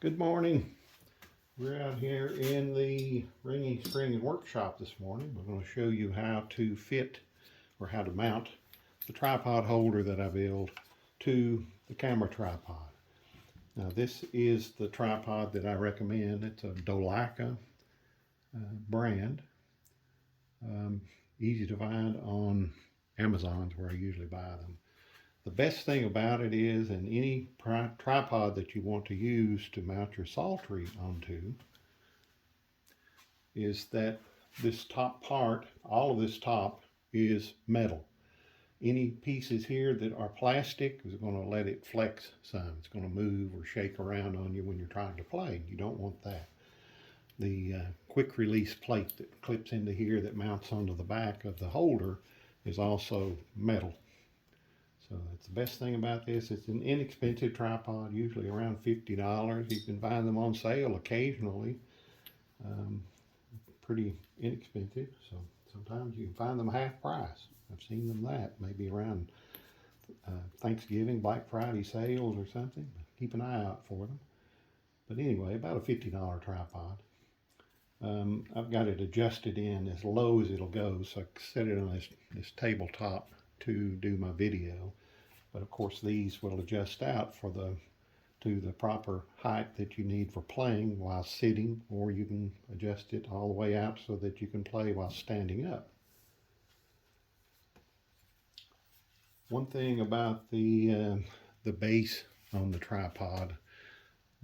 Good morning. We're out here in the ringing spring workshop this morning. We're going to show you how to fit or how to mount the tripod holder that I built to the camera tripod. Now this is the tripod that I recommend. It's a Dolaca brand. Easy to find on Amazon, where I usually buy them. The best thing about it is, in any tripod that you want to use to mount your Psaltery onto, is that this top part, all of this top, is metal. Any pieces here that are plastic is going to let it flex some. It's going to move or shake around on you when you're trying to play. You don't want that. The quick release plate that clips into here that mounts onto the back of the holder is also metal. So that's the best thing about this. It's an inexpensive tripod, usually around $50. You can find them on sale occasionally. Pretty inexpensive, so sometimes you can find them half price. I've seen them that, maybe around Thanksgiving, Black Friday sales or something. Keep an eye out for them. But anyway, about a $50 tripod. I've got it adjusted in as low as it'll go, so I set it on this tabletop to do my video. But of course these will adjust out to the proper height that you need for playing while sitting, or you can adjust it all the way out so that you can play while standing up. One thing about the base on the tripod,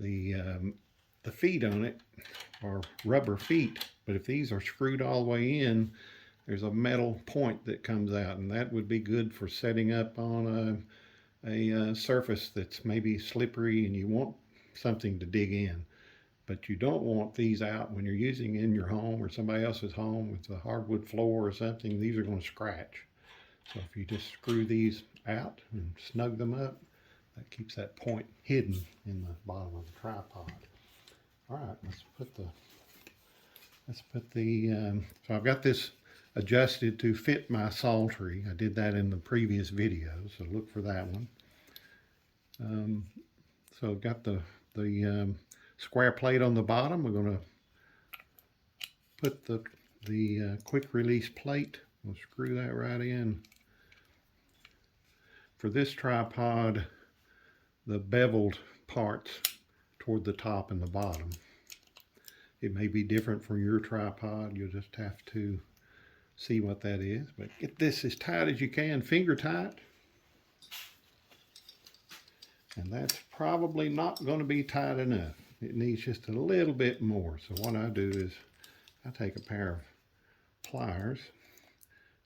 the feet on it are rubber feet, but if these are screwed all the way in, there's a metal point that comes out, and that would be good for setting up on a surface that's maybe slippery and you want something to dig in. But you don't want these out when you're using in your home or somebody else's home with a hardwood floor or something. These are going to scratch. So if you just screw these out and snug them up, that keeps that point hidden in the bottom of the tripod. All right, let's put the so I've got this adjusted to fit my Psaltery. I did that in the previous video, so look for that one. So I've got the square plate on the bottom. We're going to put the quick release plate. We'll screw that right in. For this tripod, the beveled parts toward the top and the bottom. It may be different for your tripod. You'll just have to see what that is. But get this as tight as you can, finger tight. And that's probably not going to be tight enough. It needs just a little bit more. So what I do is I take a pair of pliers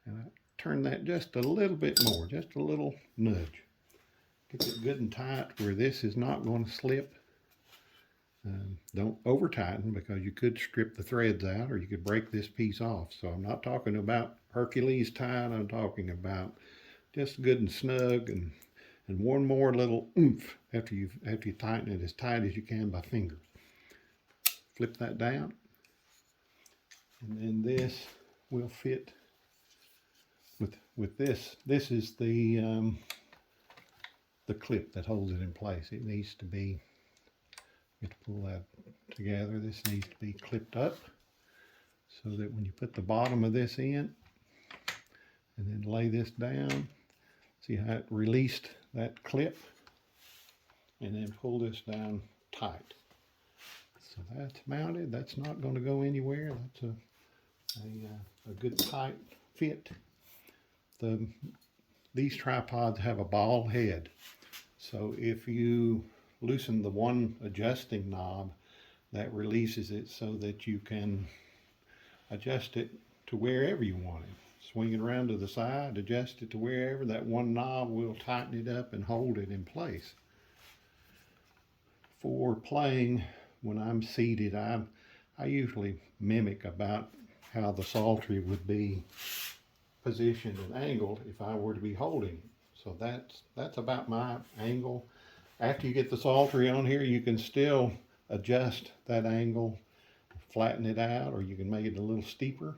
and I turn that just a little bit more, just a little nudge. Get it good and tight where this is not going to slip. Don't over tighten, because you could strip the threads out or you could break this piece off. So I'm not talking about Hercules tight. I'm talking about just good and snug, and one more little oomph after you tighten it as tight as you can by fingers. Flip that down, and then this will fit with this. This is the clip that holds it in place. It needs to be, you have to pull that together. This needs to be clipped up so that when you put the bottom of this in and then lay this down, see how it released that clip, and then pull this down tight. So that's mounted. That's not going to go anywhere. That's a good tight fit. These tripods have a ball head. So if you loosen the one adjusting knob, that releases it so that you can adjust it to wherever you want it. Swing it around to the side, adjust it to wherever. That one knob will tighten it up and hold it in place. For playing, when I'm seated, I usually mimic about how the Psaltery would be positioned and angled if I were to be holding it. So that's about my angle. After you get the Psaltery on here, you can still adjust that angle, flatten it out, or you can make it a little steeper.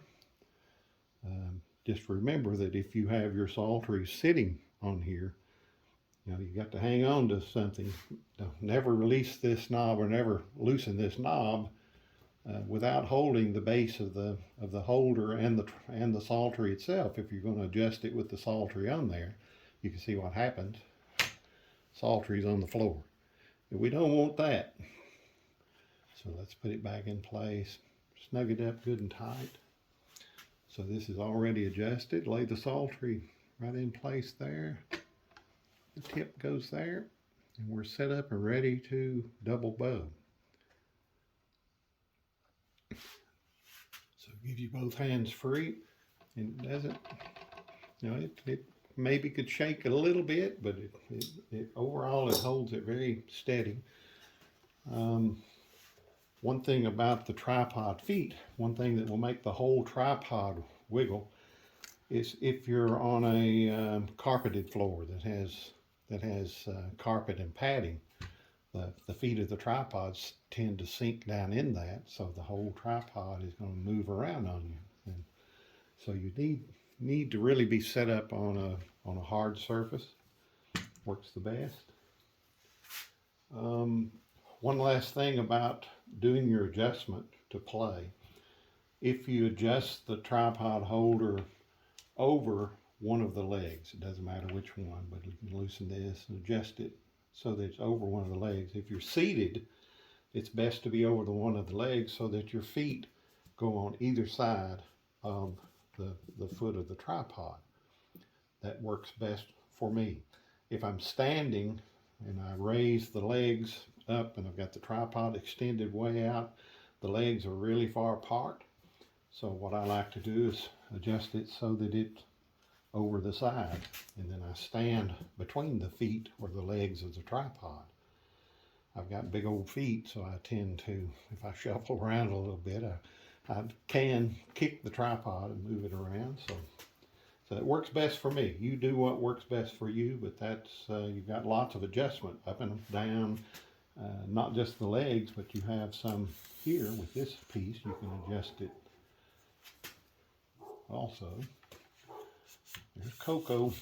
Just remember that if you have your Psaltery sitting on here, You know, you got to hang on to something. Don't never release this knob or never loosen this knob without holding the base of the holder and the Psaltery itself. If you're going to adjust it with the Psaltery on there, you can see what happens. Psaltery's on the floor. And we don't want that. So let's put it back in place. Snug it up good and tight. So this is already adjusted. Lay the Psaltery right in place there. The tip goes there. And we're set up and ready to double bow. So give you both hands free. And it doesn't, you know, it maybe could shake a little bit, but overall it holds it very steady. One thing about the tripod feet, one thing that will make the whole tripod wiggle is if you're on a carpeted floor that has carpet and padding, the feet of the tripods tend to sink down in that, so the whole tripod is going to move around on you. And so you need to really be set up on a hard surface. Works the best. One last thing about doing your adjustment to play. If you adjust the tripod holder over one of the legs, it doesn't matter which one, but you can loosen this and adjust it so that it's over one of the legs. If you're seated, it's best to be over one of the legs so that your feet go on either side of the foot of the tripod. That works best for me. If I'm standing and I raise the legs up and I've got the tripod extended way out, the legs are really far apart. So what I like to do is adjust it so that it's over the side, and then I stand between the feet or the legs of the tripod. I've got big old feet, so I tend to, if I shuffle around a little bit, I can kick the tripod and move it around. So it works best for me. You do what works best for you, but that's you've got lots of adjustment up and down, not just the legs, but you have some here with this piece. You can adjust it also. There's Coco.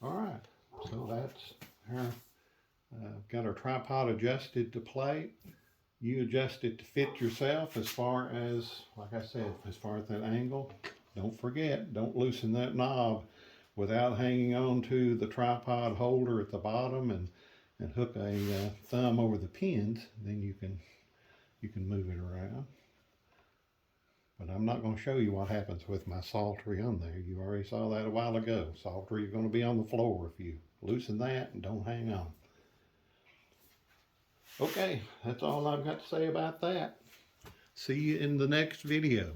All right, so that's our got our tripod adjusted to play. You adjust it to fit yourself as far as, like I said, as far as that angle. Don't forget, don't loosen that knob without hanging on to the tripod holder at the bottom and hook a thumb over the pins. Then you can move it around. But I'm not going to show you what happens with my Psaltery on there. You already saw that a while ago. Psaltery is going to be on the floor if you loosen that and don't hang on. Okay, that's all I've got to say about that. See you in the next video.